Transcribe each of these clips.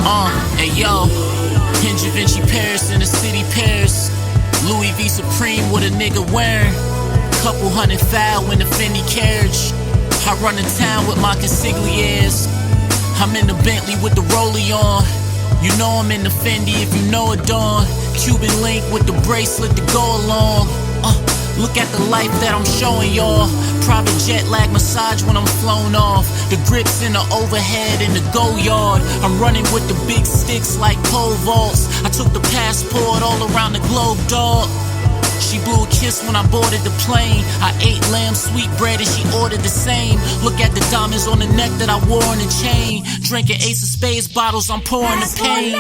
Hey yo, in Da Vinci Paris in the city Paris. Louis V Supreme, what a nigga wearing. Couple hundred foul in the Fendi carriage. I run the town with my consigliers. I'm in the Bentley with the rollie on. You know I'm in the Fendi if you know it, Dawn. Cuban link with the bracelet to go along. Look at the life that I'm showing y'all. Private jet lag massage when I'm flown off. The grips in the overhead in the go yard. I'm running with the big sticks like pole vaults. I took the passport all around the globe, dog. She blew a kiss when I boarded the plane. I ate lamb sweetbread and she ordered the same. Look at the diamonds on the neck that I wore on the chain. Drinking Ace of Spades bottles, I'm pouring the pain.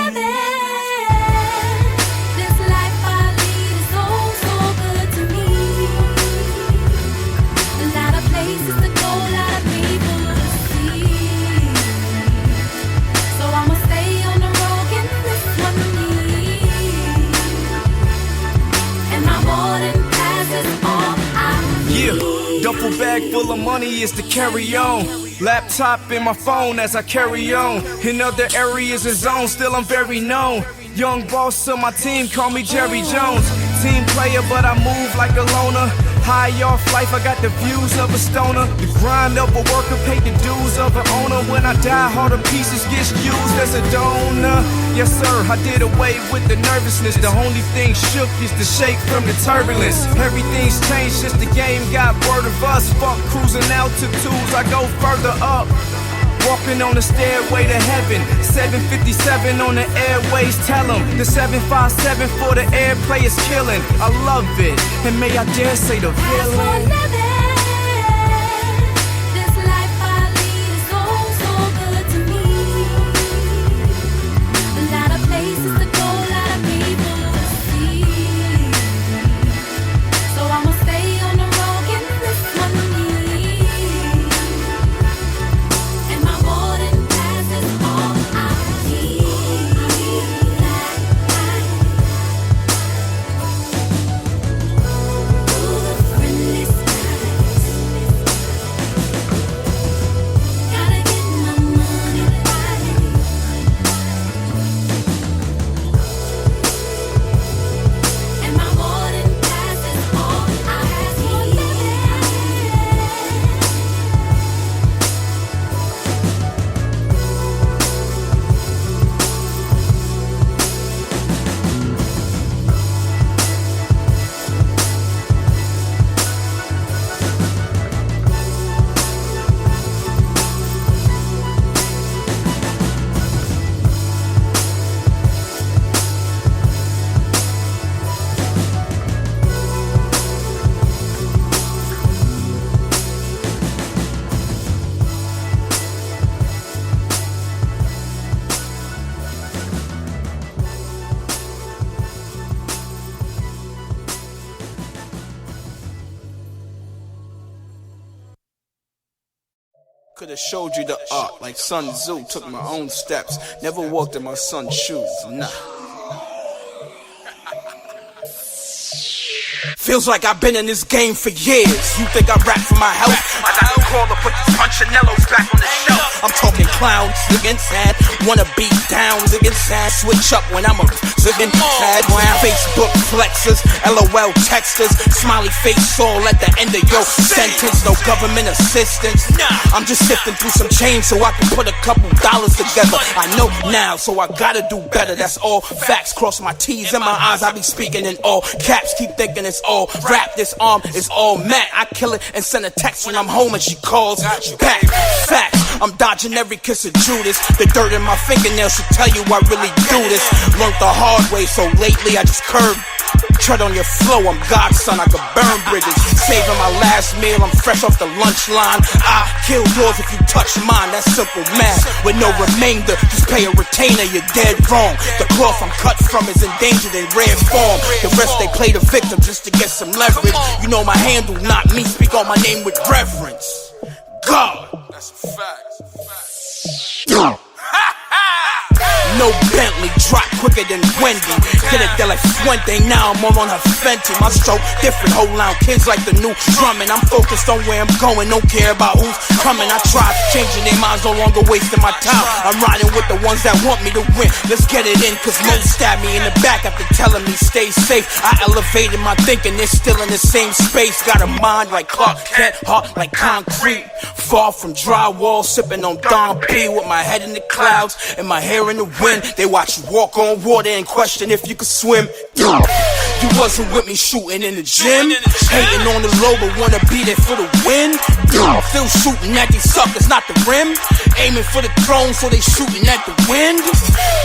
Duffel bag full of money is to carry on. Laptop in my phone as I carry on. In other areas and zones, still I'm very known. Young boss of my team, call me Jerry Jones. Team player, but I move like a loner. High off life, I got the views of a stoner. The grind of a worker, paid the dues of an owner. When I die, all the pieces get used as a donor. Yes sir, I did away with the nervousness. The only thing shook is the shake from the turbulence. Everything's changed since the game got word of us. Fuck cruising altitudes, I go further up. Walking on the stairway to heaven. 757 on the airways, tell them. The 757 for the airplay is killing. I love it, and may I dare say the feeling. Could've showed you the art like Sun Tzu. Took my own steps, never walked in my son's shoes. Nah. Feels like I've been in this game for years. You think I rap for my health? I got to call to put these punchinellos back on the shelf. I'm talking clowns, against sad. Wanna beat downs against sad. Switch up when I'm a ziggin' sad. Facebook flexes, LOL texters. Smiley face all at the end of your sentence. No government assistance. I'm just sifting through some change so I can put a couple dollars together. I know now, so I gotta do better. That's all facts. Cross my T's and my I's. I be speaking in all caps. Keep thinking it's all rap. This arm is all Matt. I kill it and send a text when I'm home and she calls back. Facts. I'm dodging every kiss of Judas. The dirt in my fingernails should tell you I really do this. Learned the hard way, so lately I just curb. Tread on your flow, I'm Godson, I could burn bridges. Saving my last meal, I'm fresh off the lunch line. I kill yours if you touch mine, that's simple math. With no remainder, just pay a retainer, you're dead wrong. The cloth I'm cut from is endangered in rare form. The rest they play the victim just to get some leverage. You know my handle, not me, speak on my name with reverence. God. That's a fact. No Bentley, drop quicker than Wendy. Get it there like Fuente, now I'm on her Fenty. My stroke different, hold on, kids like the new drumming. I'm focused on where I'm going, don't care about who's coming. I tried changing their minds, no longer wasting my time. I'm riding with the ones that want me to win. Let's get it in, cause most stabbed me in the back after telling me stay safe. I elevated my thinking, they're still in the same space. Got a mind like Clark Kent, heart like concrete. Far from drywall, sipping on Don P with my head in the clouds and my hair in the wind. They watch you walk on water and question if you could swim. You wasn't with me shooting in the gym, hating on the low but wanna be there for the win. Still shooting at these suckers, not the rim. Aiming for the throne so they shooting at the wind.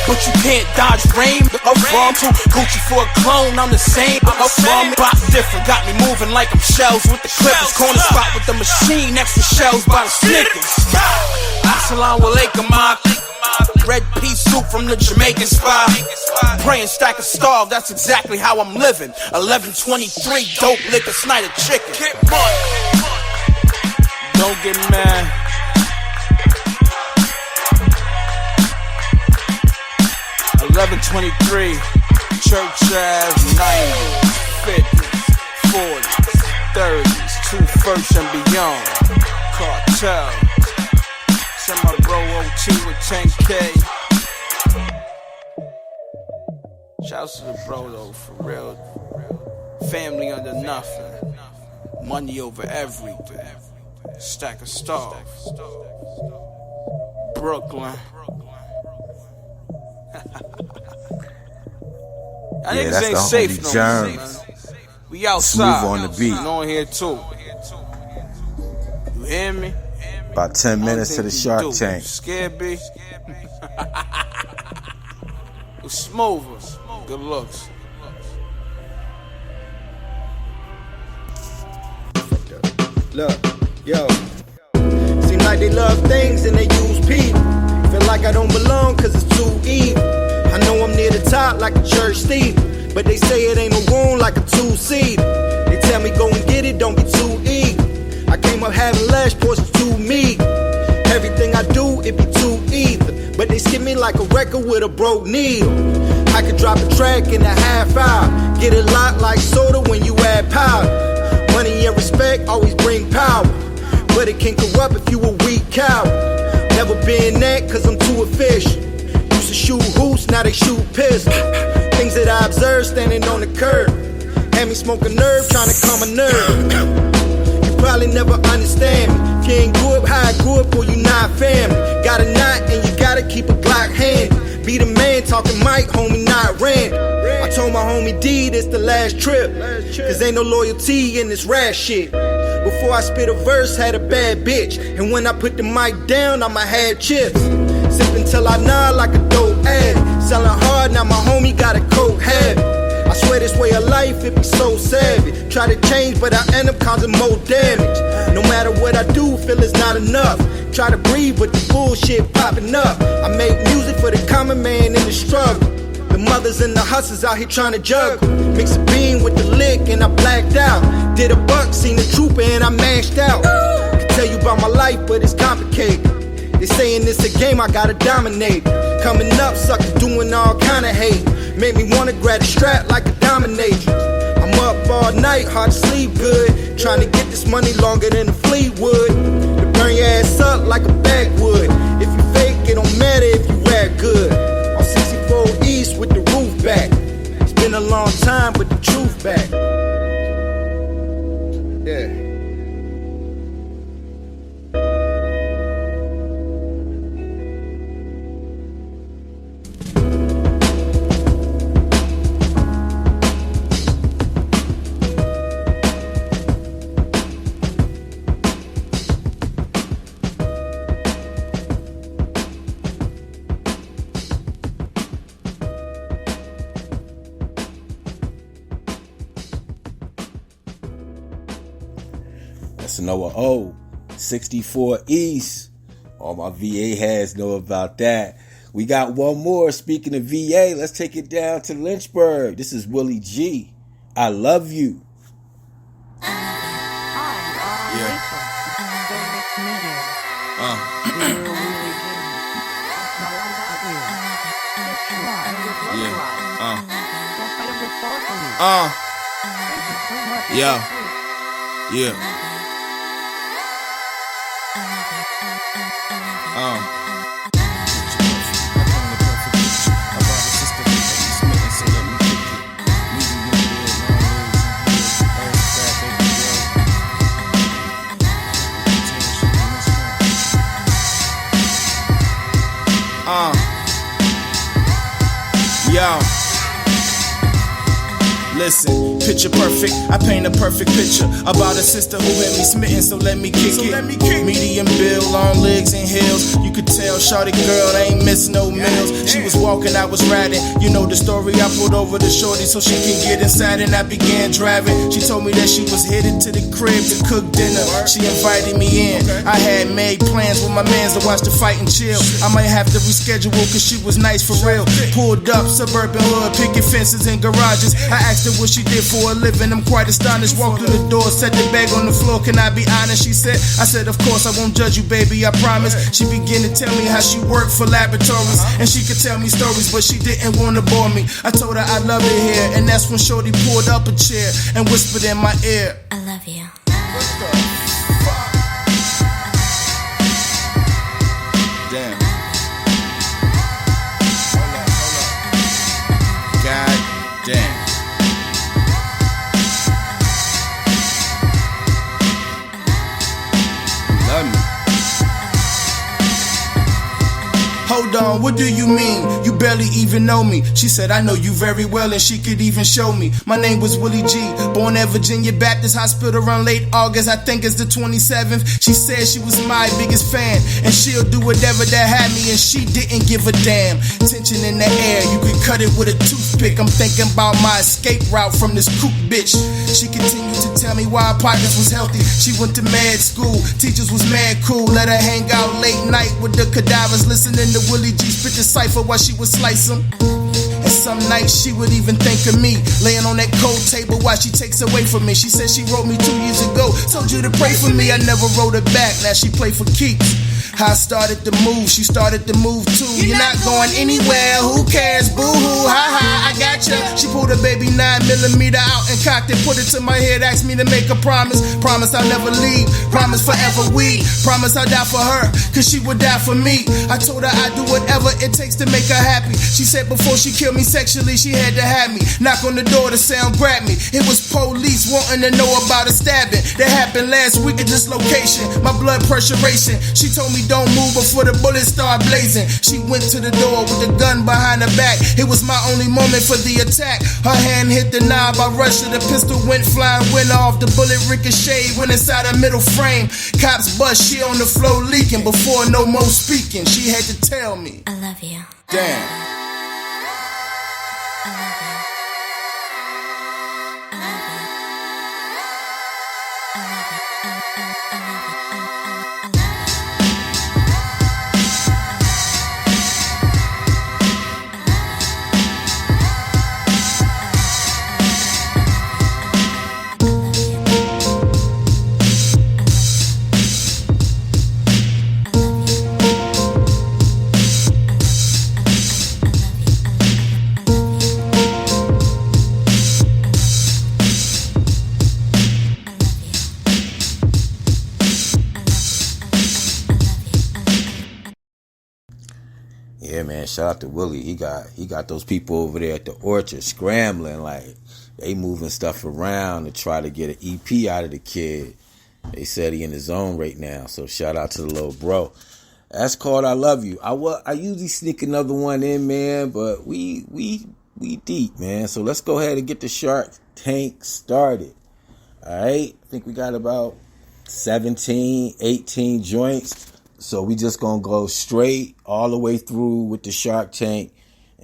But you can't dodge rain. Up from to Gucci for a clone, I'm the same. Up from box different, got me moving like I'm shells with the clippers. Corner spot with the machine next to shells by the Snickers. Assalamu alaikum, red pea soup from the Jamaican spot. Praying stack of starve, that's exactly how I'm living. 1123 dope liquor, Snyder chicken. Don't get mad. $11.23, church ass 90s, 50s, 40s, 30s, 2 first and beyond. Cartel. Send my bro OT with 10K. Shouts to the bro though, for real. Family under nothing. Money over everything. Stack of stars. Brooklyn. Y'all niggas ain't safe no more. We outside. Smooth on the beat. You on here too. You hear me? About 10 minutes to the Shark Tank. Scared, B? It's smoother. Good looks. Look, yo. Seem like they love things and they use people. Feel like I don't belong cause it's too evil. I know I'm near the top like a church steeple, but they say it ain't no room like a two-seater. They tell me go and get it, don't be too eager. I came up having less portions to me. Everything I do, it be too either. But they skip me like a record with a broke needle. I could drop a track in a half hour. Get it locked like soda when you add powder. Money and respect always bring power, but it can corrupt if you a weak coward. Never been that cause I'm too efficient. Used to shoot hoops, now they shoot pistols. Things that I observed standing on the curb had me smoke a nerve, trying to calm a nerve. You probably never understand me. If you ain't grew up how I grew up, or you not family. Got a knot and you gotta keep a Glock handy. Be the man talking Mike, homie, not Randy. I told my homie D this the last trip, cause ain't no loyalty in this rap shit. Before I spit a verse, had a bad bitch, and when I put the mic down, I'ma have chips. Sippin' till I nod like a dope addict. Selling hard, now my homie got a coke habit. I swear this way of life, it be so savage. Try to change, but I end up causing more damage. No matter what I do, feel it's not enough. Try to breathe, but the bullshit popping up. I make music for the common man in the struggle. The mothers and the hustlers out here trying to juggle. Mix a bean with the lick and I blacked out. Did a buck, seen the trooper and I mashed out. Can tell you about my life, but it's complicated. They saying this a game, I gotta dominate. Coming up, suckers doing all kind of hate. Make me wanna grab the strap like a dominatrix. I'm up all night, hard to sleep good. Trying to get this money longer than a Fleetwood. To burn your ass up like a backwood. If you fake, it don't matter if you rap good. On 64 East with the roof back. It's been a long time, but the truth back. Yeah. That's Noah O. 64 East. All my VA heads know about that. We got one more. Speaking of VA, let's take it down to Lynchburg. This is Willie G. I love you. Listen, picture perfect, I paint a perfect picture about a sister who had me smitten, so let me kick it. Medium build, long legs and heels. You could tell, shawty girl, ain't miss no meals. She was walking, I was riding. You know the story, I pulled over the shorty so she can get inside, and I began driving. She told me that she was headed to the crib to cook dinner. She invited me in. I had made plans with my mans to watch the fight and chill. I might have to reschedule cause she was nice for real. Pulled up, suburban hood, picket fences and garages. I asked her what she did for a living, I'm quite astonished. Walked through the door, set the bag on the floor, can I be honest? She said, I said, of course I won't judge you, baby, I promise. She began to tell me how she worked for laboratories, and she could tell me stories, but she didn't want to bore me. I told her I love it here, and that's when shorty pulled up a chair and whispered in my ear, I love you. what the fuck? Damn. Hold up. God damn. Hold on, what do you mean? You barely even know me. She said, I know you very well, and she could even show me. My name was Willie G, born at Virginia Baptist Hospital around late August, I think it's the 27th. She said she was my biggest fan, and she'll do whatever that had me, and she didn't give a damn. Tension in the air, you could cut it with a toothpick. I'm thinking about my escape route from this coop bitch. She continued to tell me why her pockets was healthy. She went to med school, teachers was mad cool. Let her hang out late night with the cadavers, listening to Willie G spit the cipher while she would slice them. And some nights she would even think of me, laying on that cold table while she takes away from me. She said she wrote me 2 years ago, told you to pray for me. I never wrote her back, now she play for keeps. I started to move, she started to move too. You're not going anywhere, who cares, boo-hoo, ha-ha, I got ya. She pulled a baby 9mm out and cocked it, put it to my head, asked me to make a promise. Promise I'll never leave, promise forever we. Promise I'll die for her, cause she would die for me. I told her I'd do whatever it takes to make her happy. She said before she killed me sexually, she had to have me. Knock on the door, the sound grabbed me. It was police wanting to know about a stabbing that happened last week at this location. My blood pressure racing. She told me don't move before the bullets start blazing. She went to the door with the gun behind her back. It was my only moment for the attack. Her hand hit the knob, I rushed her, the pistol went flying, went off. The bullet ricocheted, went inside her middle frame. Cops bust, she on the floor leaking. Before no more speaking, she had to tell me, I love you. damn. Yeah, man, shout out to Willie. He got those people over there at the orchard scrambling, like they moving stuff around to try to get an EP out of the kid. They said he in the zone right now, so shout out to the little bro. That's called I Love You. I usually sneak another one in, man, but we deep, man. So let's go ahead and get the Shark Tank started. All right, I think we got about 17, 18 joints. So we just gonna go straight all the way through with the Shark Tank,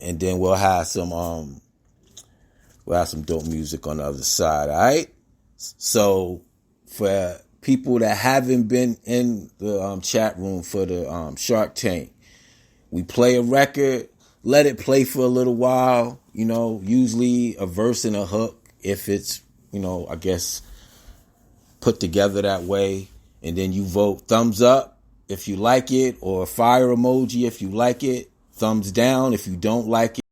and then we'll have some dope music on the other side. All right. So for people that haven't been in the chat room for the Shark Tank, we play a record, let it play for a little while. You know, usually a verse and a hook if it's, you know, I guess put together that way, and then you vote thumbs up if you like it, or fire emoji if you like it, thumbs down if you don't like it.